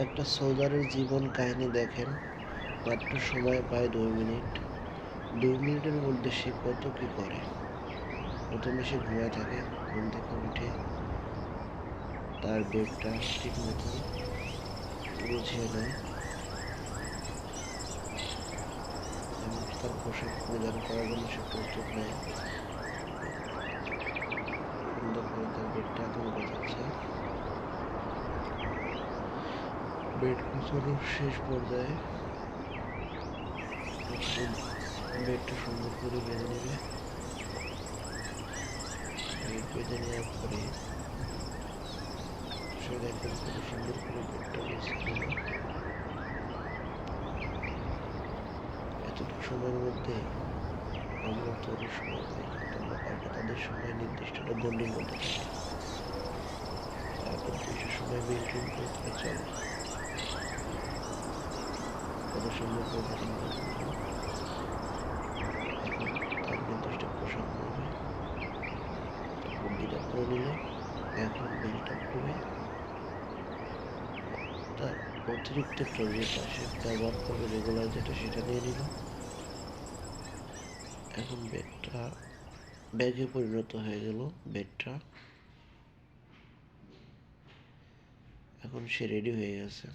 একটা সোলজারের জীবন কাহিনী দেখেন। মাত্র সময় পায় 2 মিনিট। 2 মিনিটের মধ্যে সে কত কি করে। প্রথমে সে ঘুমায় থাকে, ঘুম থেকে উঠে তার বেডটা ঠিক মতো গুছিয়ে নেয় এবং তার পোশাক পরিধান করার জন্য সে প্রস্তুত নেয়। সুন্দর করে তার বেডটা এখন গোছাচ্ছে। বেড গোছানোর শেষ পর্যায়ে বেডটা সুন্দর করে বেঁধে নেবে। বেড বেঁধে নেওয়ার পরে সে দেখেন কত সুন্দর করে বেডটা গুছিয়ে নিল। এতটুকু সময়ের মধ্যে আমরা তো অনেক সময় পাই, কিন্তু আমরা পাই না। তাদের সময় নির্দিষ্ট একটা গণ্ডির মধ্যে থাকে। তারা কিন্তু এইসব সময় মেনটেন করে তারা চলে। কত সুন্দর করে দেখেন গণ্ডিটা। এখন তার নির্দিষ্ট পোশাক পরবে, গণ্ডিটা পরে নিল। এখন বেলটা খুলে তার অতিরিক্ত একটা যেটা সে ব্যবহার করবে রেগুলার, যেটা সেটা নিয়ে নিল। এখন ব্যাগে পরিণত হয়ে গেল বেডটা। এখন সে রেডি হয়ে গেছে।